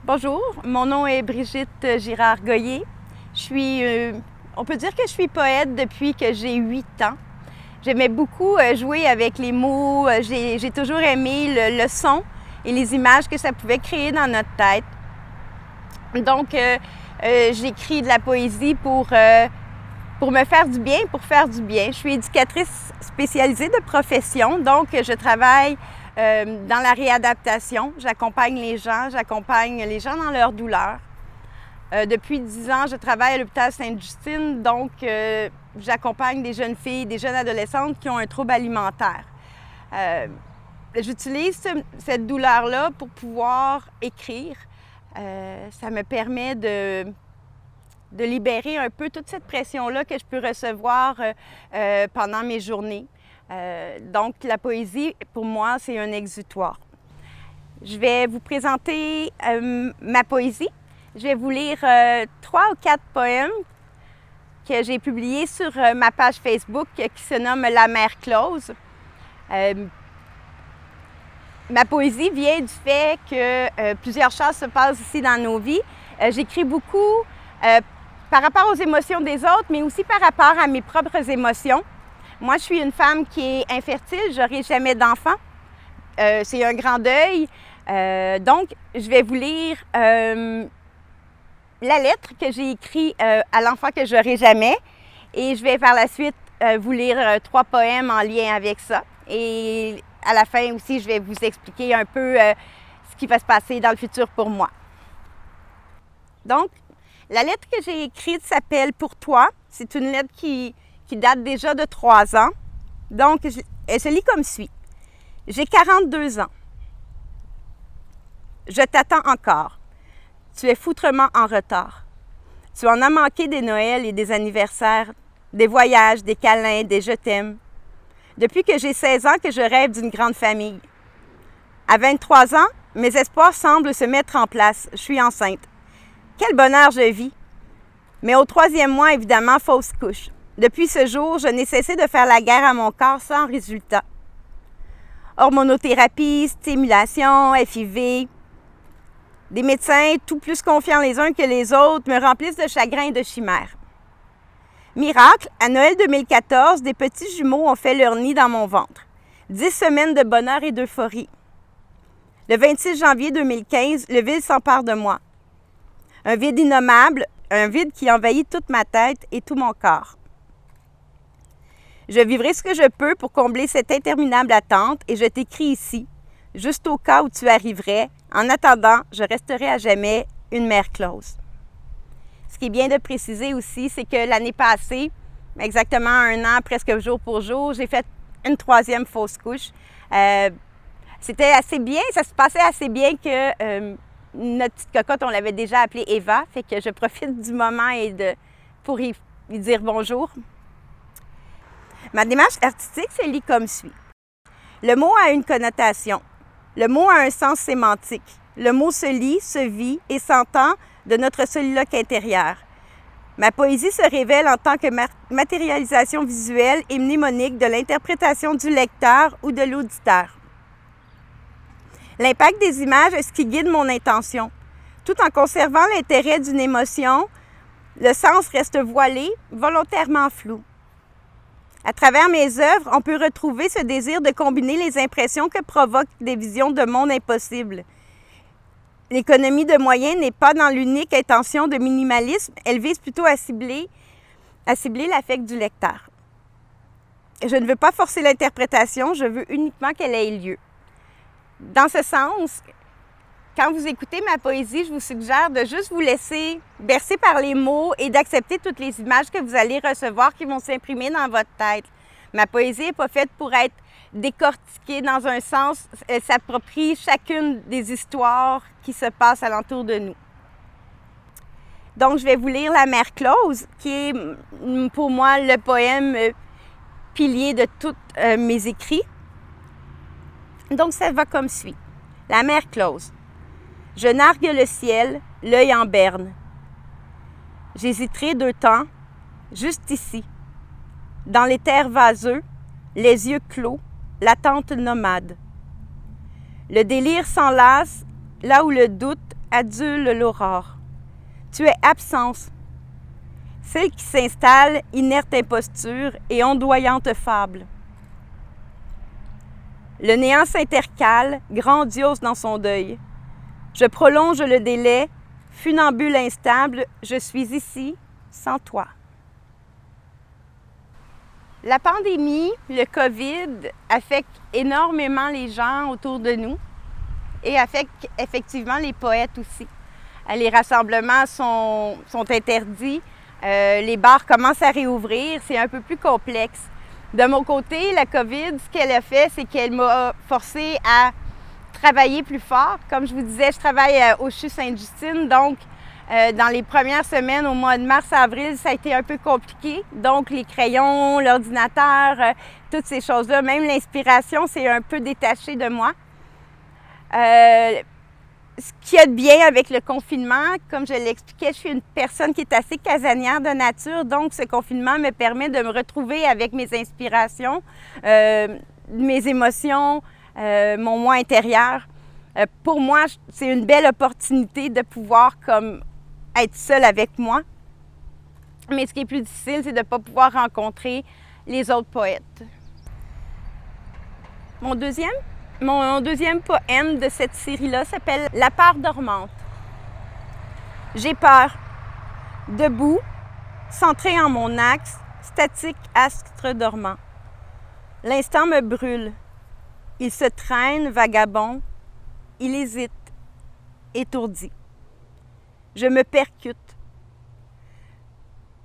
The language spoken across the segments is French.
Bonjour, mon nom est Brigitte Girard-Goyer. On peut dire que je suis poète depuis que j'ai 8 ans. J'aimais beaucoup jouer avec les mots. J'ai toujours aimé le son et les images que ça pouvait créer dans notre tête. Donc, j'écris de la poésie pour me faire du bien, pour faire du bien. Je suis éducatrice spécialisée de profession, donc je travaille dans la réadaptation. J'accompagne les gens dans leur douleur. Depuis 10 ans, je travaille à l'hôpital Sainte-Justine, donc j'accompagne des jeunes filles, des jeunes adolescentes qui ont un trouble alimentaire. J'utilise cette douleur-là pour pouvoir écrire. Ça me permet de libérer un peu toute cette pression-là que je peux recevoir pendant mes journées. Donc, la poésie, pour moi, c'est un exutoire. Je vais vous présenter ma poésie. Je vais vous lire 3 ou 4 poèmes que j'ai publiés sur ma page Facebook qui se nomme « La mer close ». Ma poésie vient du fait que plusieurs choses se passent ici dans nos vies. J'écris beaucoup par rapport aux émotions des autres, mais aussi par rapport à mes propres émotions. Moi, je suis une femme qui est infertile, je n'aurai jamais d'enfant. C'est un grand deuil. Donc, je vais vous lire la lettre que j'ai écrite à l'enfant que je n'aurai jamais. Et je vais par la suite vous lire 3 poèmes en lien avec ça. Et à la fin aussi, je vais vous expliquer un peu ce qui va se passer dans le futur pour moi. Donc, la lettre que j'ai écrite s'appelle « Pour toi ». C'est une lettre qui date déjà de 3 ans. Donc, elle se lit comme suit. « J'ai 42 ans. Je t'attends encore. Tu es foutrement en retard. Tu en as manqué des Noëls et des anniversaires, des voyages, des câlins, des je t'aime. Depuis que j'ai 16 ans que je rêve d'une grande famille. À 23 ans, mes espoirs semblent se mettre en place. Je suis enceinte. Quel bonheur je vis! Mais au 3e mois, évidemment, fausse couche. Depuis ce jour, je n'ai cessé de faire la guerre à mon corps sans résultat. Hormonothérapie, stimulation, FIV. Des médecins, tout plus confiants les uns que les autres, me remplissent de chagrin et de chimères. Miracle, à Noël 2014, des petits jumeaux ont fait leur nid dans mon ventre. 10 semaines de bonheur et d'euphorie. Le 26 janvier 2015, le vide s'empare de moi. Un vide innommable, un vide qui envahit toute ma tête et tout mon corps. Je vivrai ce que je peux pour combler cette interminable attente et je t'écris ici, juste au cas où tu arriverais. En attendant, je resterai à jamais une mer close. Ce qui est bien de préciser aussi, c'est que l'année passée, exactement 1 an, presque jour pour jour, j'ai fait une 3e fausse couche. C'était assez bien, ça se passait assez bien que notre petite cocotte, on l'avait déjà appelée Eva, fait que je profite du moment pour lui dire bonjour. Ma démarche artistique se lit comme suit. Le mot a une connotation. Le mot a un sens sémantique. Le mot se lit, se vit et s'entend de notre soliloque intérieur. Ma poésie se révèle en tant que matérialisation visuelle et mnémonique de l'interprétation du lecteur ou de l'auditeur. L'impact des images est ce qui guide mon intention. Tout en conservant l'intérêt d'une émotion, le sens reste voilé, volontairement flou. À travers mes œuvres, on peut retrouver ce désir de combiner les impressions que provoquent des visions de monde impossibles. L'économie de moyens n'est pas dans l'unique intention de minimalisme, elle vise plutôt à cibler l'affect du lecteur. Je ne veux pas forcer l'interprétation, je veux uniquement qu'elle ait lieu. Dans ce sens, quand vous écoutez ma poésie, je vous suggère de juste vous laisser bercer par les mots et d'accepter toutes les images que vous allez recevoir qui vont s'imprimer dans votre tête. Ma poésie n'est pas faite pour être décortiquée dans un sens, elle s'approprie chacune des histoires qui se passent alentour de nous. Donc, je vais vous lire « La mer close » qui est pour moi le poème pilier de tous mes écrits. Donc, ça va comme suit. La mer close. Je nargue le ciel, l'œil en berne. J'hésiterai 2 temps, juste ici, dans les terres vaseux, les yeux clos, l'attente nomade. Le délire s'enlace là où le doute, adule l'aurore. Tu es absence, celle qui s'installe, inerte imposture et ondoyante fable. Le néant s'intercale, grandiose dans son deuil. Je prolonge le délai, funambule instable, je suis ici, sans toi. La pandémie, le COVID, affecte énormément les gens autour de nous et affecte effectivement les poètes aussi. Les rassemblements sont interdits, les bars commencent à réouvrir, c'est un peu plus complexe. De mon côté, la COVID, ce qu'elle a fait, c'est qu'elle m'a forcée à travailler plus fort. Comme je vous disais, je travaille au CHU Sainte-Justine, donc dans les premières semaines, au mois de mars-avril, ça a été un peu compliqué. Donc, les crayons, l'ordinateur, toutes ces choses-là, même l'inspiration, c'est un peu détaché de moi. Ce qu'il y a de bien avec le confinement, comme je l'expliquais, je suis une personne qui est assez casanière de nature, donc ce confinement me permet de me retrouver avec mes inspirations, mes émotions, mon moi intérieur. Pour moi, c'est une belle opportunité de pouvoir comme être seule avec moi. Mais ce qui est plus difficile, c'est de ne pas pouvoir rencontrer les autres poètes. Mon deuxième poème de cette série-là s'appelle « La part dormante ». J'ai peur. Debout, centré en mon axe, statique astre dormant. L'instant me brûle. Il se traîne, vagabond. Il hésite, étourdi. Je me percute.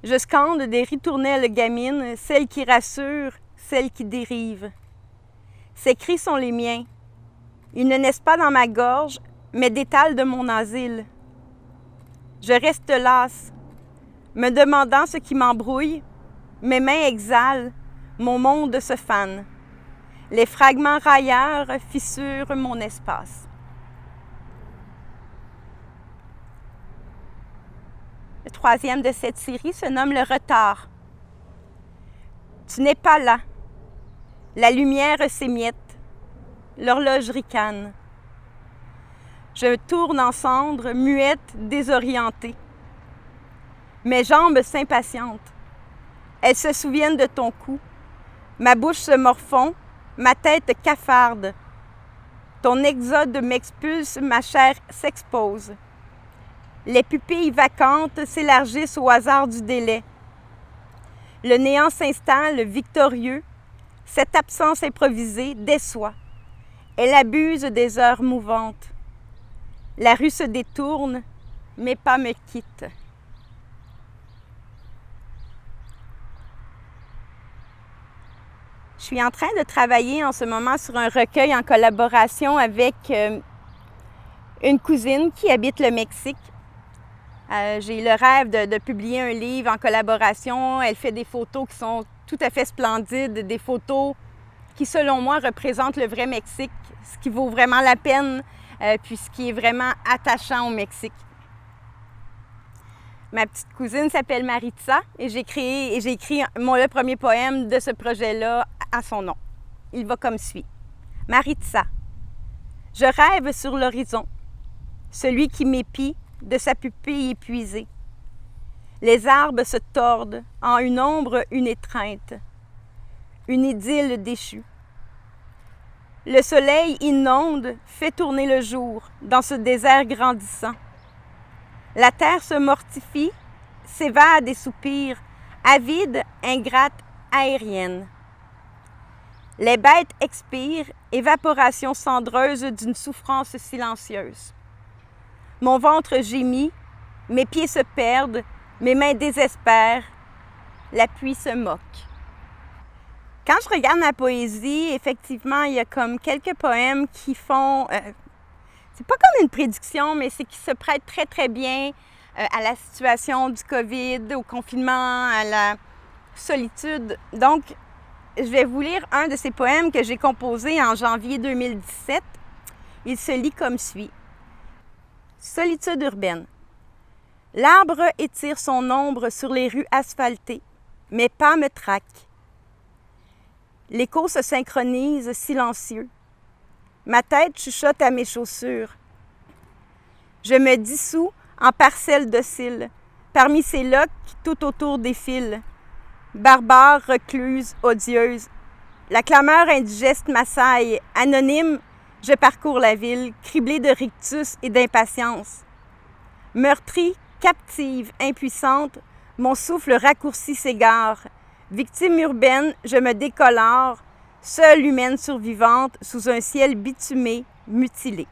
Je scande des ritournelles gamines, celles qui rassurent, celles qui dérivent. Ces cris sont les miens. Ils ne naissent pas dans ma gorge, mais détalent de mon asile. Je reste lasse, me demandant ce qui m'embrouille. Mes mains exhalent, mon monde se fane. Les fragments railleurs fissurent mon espace. Le troisième de cette série se nomme « Le retard ». Tu n'es pas là. La lumière s'émiette. L'horloge ricane. Je tourne en cendres, muette, désorientée. Mes jambes s'impatientent. Elles se souviennent de ton cou. Ma bouche se morfond, ma tête cafarde. Ton exode m'expulse, ma chair s'expose. Les pupilles vacantes s'élargissent au hasard du délai. Le néant s'installe, victorieux. Cette absence improvisée déçoit. Elle abuse des heures mouvantes. La rue se détourne, mes pas me quittent. Je suis en train de travailler en ce moment sur un recueil en collaboration avec une cousine qui habite le Mexique. J'ai le rêve de publier un livre en collaboration. Elle fait des photos qui sont tout à fait splendides, des photos qui, selon moi, représentent le vrai Mexique, ce qui vaut vraiment la peine, puis ce qui est vraiment attachant au Mexique. Ma petite cousine s'appelle Maritza et j'ai écrit le premier poème de ce projet-là à son nom. Il va comme suit. Maritza. Je rêve sur l'horizon, celui qui m'épie de sa pupille épuisée. Les arbres se tordent, en une ombre, une étreinte, une idylle déchue. Le soleil inonde, fait tourner le jour dans ce désert grandissant. La terre se mortifie, s'évade et soupire, avide, ingrate, aérienne. Les bêtes expirent, évaporation cendreuse d'une souffrance silencieuse. Mon ventre gémit, mes pieds se perdent, mes mains désespèrent, la pluie se moque. Quand je regarde ma poésie, effectivement, il y a comme quelques poèmes qui font... c'est pas comme une prédiction, mais c'est qui se prêtent très, très bien à la situation du COVID, au confinement, à la solitude. Donc, je vais vous lire un de ces poèmes que j'ai composé en janvier 2017. Il se lit comme suit. Solitude urbaine. L'arbre étire son ombre sur les rues asphaltées. Mes pas me traquent. L'écho se synchronise silencieux. Ma tête chuchote à mes chaussures. Je me dissous en parcelles dociles, parmi ces loques qui tout autour défilent. Barbare, recluse, odieuse, la clameur indigeste m'assaille. Anonyme, je parcours la ville, criblée de rictus et d'impatience. Meurtrie, captive, impuissante, mon souffle raccourci s'égare. Victime urbaine, je me décolore, seule humaine survivante sous un ciel bitumé, mutilé.